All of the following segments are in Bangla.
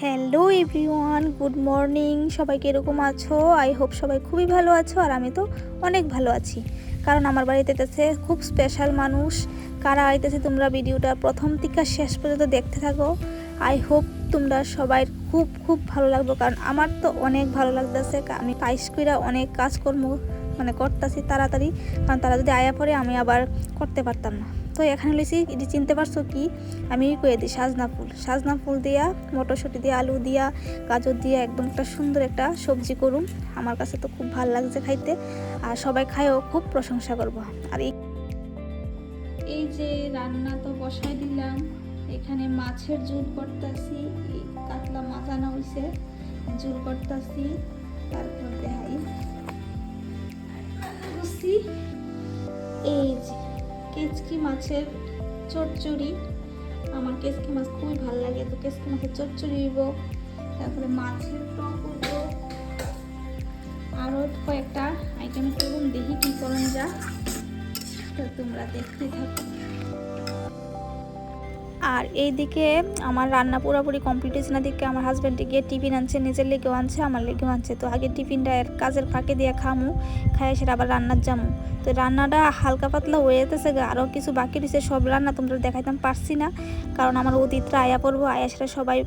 Hello everyone, good morning. সবাই কীরকম আছো? আই হোপ সবাই খুবই ভালো আছো। আর আমি তো অনেক ভালো আছি, কারণ আমার বাড়িতে এসেছে খুব স্পেশাল মানুষ। কারা আইতেছে তোমরা ভিডিওটা প্রথম থেকে শেষ পর্যন্ত দেখতে থাকো। আই হোপ তোমরা সবাই খুব খুব ভালো লাগবে, কারণ আমার তো অনেক ভালো লাগতেছে। আমি পাইস কইরা অনেক কাজকর্ম করতেছি তাড়াতাড়ি, কারণ তারা যদি আয়া পড়ে আমি আবার করতে পারতাম না। তো এখানে লিখছি, এটি চিনতে পারছো কি? আমি কয়ে দিই সাজনা ফুল দিয়া, মটরশুঁটি দিয়া, আলু দিয়া, গাজর দিয়া একদম একটা সুন্দর একটা সবজি করুম। আমার কাছে তো খুব ভালো লাগছে খাইতে, আর সবাই খায়ও খুব প্রশংসা করবো। আর এই যে রান্না তো বসাই দিলাম, এখানে মাছের ঝোল করতেছি। কাতলা মাছ আনা হয়েছে, ঝোল করতেছি। তারপর দেখাই এই যে কেচকি মাছের চচ্চড়ি। আমার কেচকি মাছ খুবই ভালো লাগে, তো কেচকি মাছের চচ্চড়ি হইব। তারপরে মাছের টক হইব, আরও কয়েকটা আইটেম করুন, দেখি কি করুন যা। তো তোমরা দেখতে থাকো। আর এইদিকে আমার রান্না পুরোপুরি কমপ্লিট হয়েছে না, দিকে আমার হাজব্যান্ডে গিয়ে টিফিন আনছে, নিজের লেগেও আনছে, আমার লেগেও আনছে। তো আগে টিফিনটা কাজের ফাঁকে দিয়ে খামু, খাই সেটা আবার রান্নার যামু। তো রান্নাটা হালকা পাতলা হয়ে যেতেছে, আরও কিছু বাকি রয়েছে। সব রান্না তোমরা দেখাইতাম পারছি না, কারণ আমার অতিথিরা আয়া পড়বো, আয়া সেটা সবাই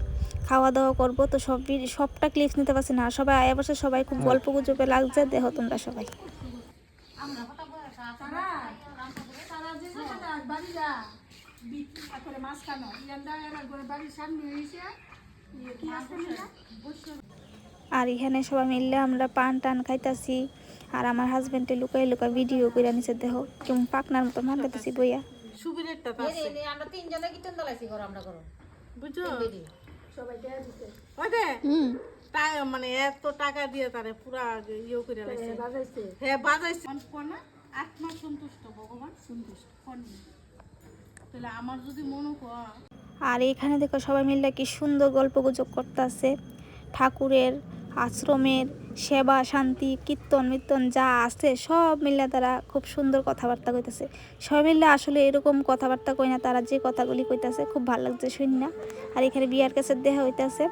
খাওয়া দাওয়া করবো। তো সবটা ক্লিপস নিতে পারছি না। সবাই আয়া বসে, সবাই খুব গল্প গুজবে লাগছে। দেখো তোমরা সবাই। আর এখানে সবাই মিললে আমরা পান টান খাইতাছি। আর আমার হাজবেন্ডে লুকাই লুকাই ভিডিও করে নিচে, দেখো কেমন পাকনার মতো মান খাইতেছি বইয়া। আমরা তিনজনে কিচেন দলাইছি ঘর আমরা করো বুঝছো সবাই দেয়া দিতে তাই মানে এত টাকা দিয়ে তারে পুরা ইয়ে করে লাইছে বাজাইছে বাজাইছে কোন আত্মা সন্তুষ্ট, ভগবান সন্তুষ্ট কোন তাহলে আমার যদি মনে কর। আর এখানে দেখো সবাই মিলে কি সুন্দর গল্প গুজব করতেছে। ঠাকুরের আশ্রমের সেবা, শান্তি, কীর্তন মির্তন যা আছে সব মিলে তারা খুব সুন্দর কথাবার্তা কইতেছে। সবাই মিলে আসলে এরকম কথাবার্তা কই না, তারা যে কথাগুলি কইতেছে খুব ভালো লাগছে শুনি না। আর এখানে বিয়ার কাছে দেখা হইতেছে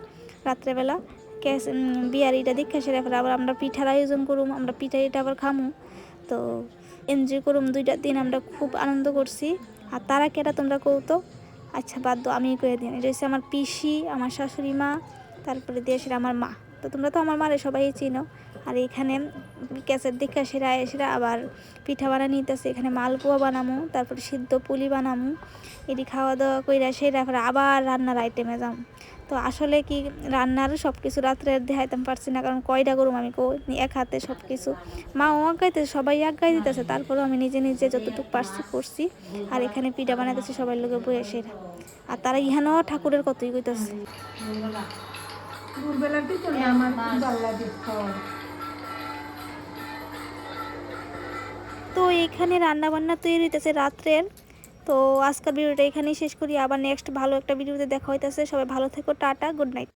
রাত্রেবেলা। বিয়ার এটা দীক্ষা সেরে আবার আমরা পিঠার আয়োজন করুম, আমরা পিঠা এটা আবার খামু। তো এনজয় করুম, 2টা দিন আমরা খুব আনন্দ করছি। আর তারা কেটা তোমরা কৌতো? আচ্ছা বাদ দাও, আমি কয়ে দিই। এটা হচ্ছে আমার পিসি, আমার শাশুড়ি মা, তারপরে দেশের আমার মা। তো তোমরা তো আমার মারে সবাই চিনো। আর এখানে গ্যাসের দিকে সেরা আবার পিঠা বানানি নিতেছে। এখানে মালপোয়া বানামু, তারপরে সিদ্ধ পুলি বানামু। এটি খাওয়া দাওয়া কইরা সেরা আবার রান্নার আইটেমে যাম। তো আসলে কি রান্নার সব কিছু রাত্রে দেখাইতাম পারছি না, কারণ কয়টা করুম আমি এক হাতে সব কিছু। মাও আগাইতেছে, সবাই আগাই দিতেছে, তারপরেও আমি নিজে নিজে যতটুকু পারছি করছি। আর এখানে পিঠা বানাইতেছে সবাই লোকে বয়ে সেরা। আর তারা ইহানও ঠাকুরের কতই কইতেছে। তো এখানে রান্না বান্না তৈরি হইতেছে রাত্রের। তো আজকের ভিডিওটা এখানেই শেষ করি, আবার নেক্সট ভালো একটা ভিডিওতে দেখা হইতেছে। সবাই ভালো থেকো, টাটা, গুড নাইট।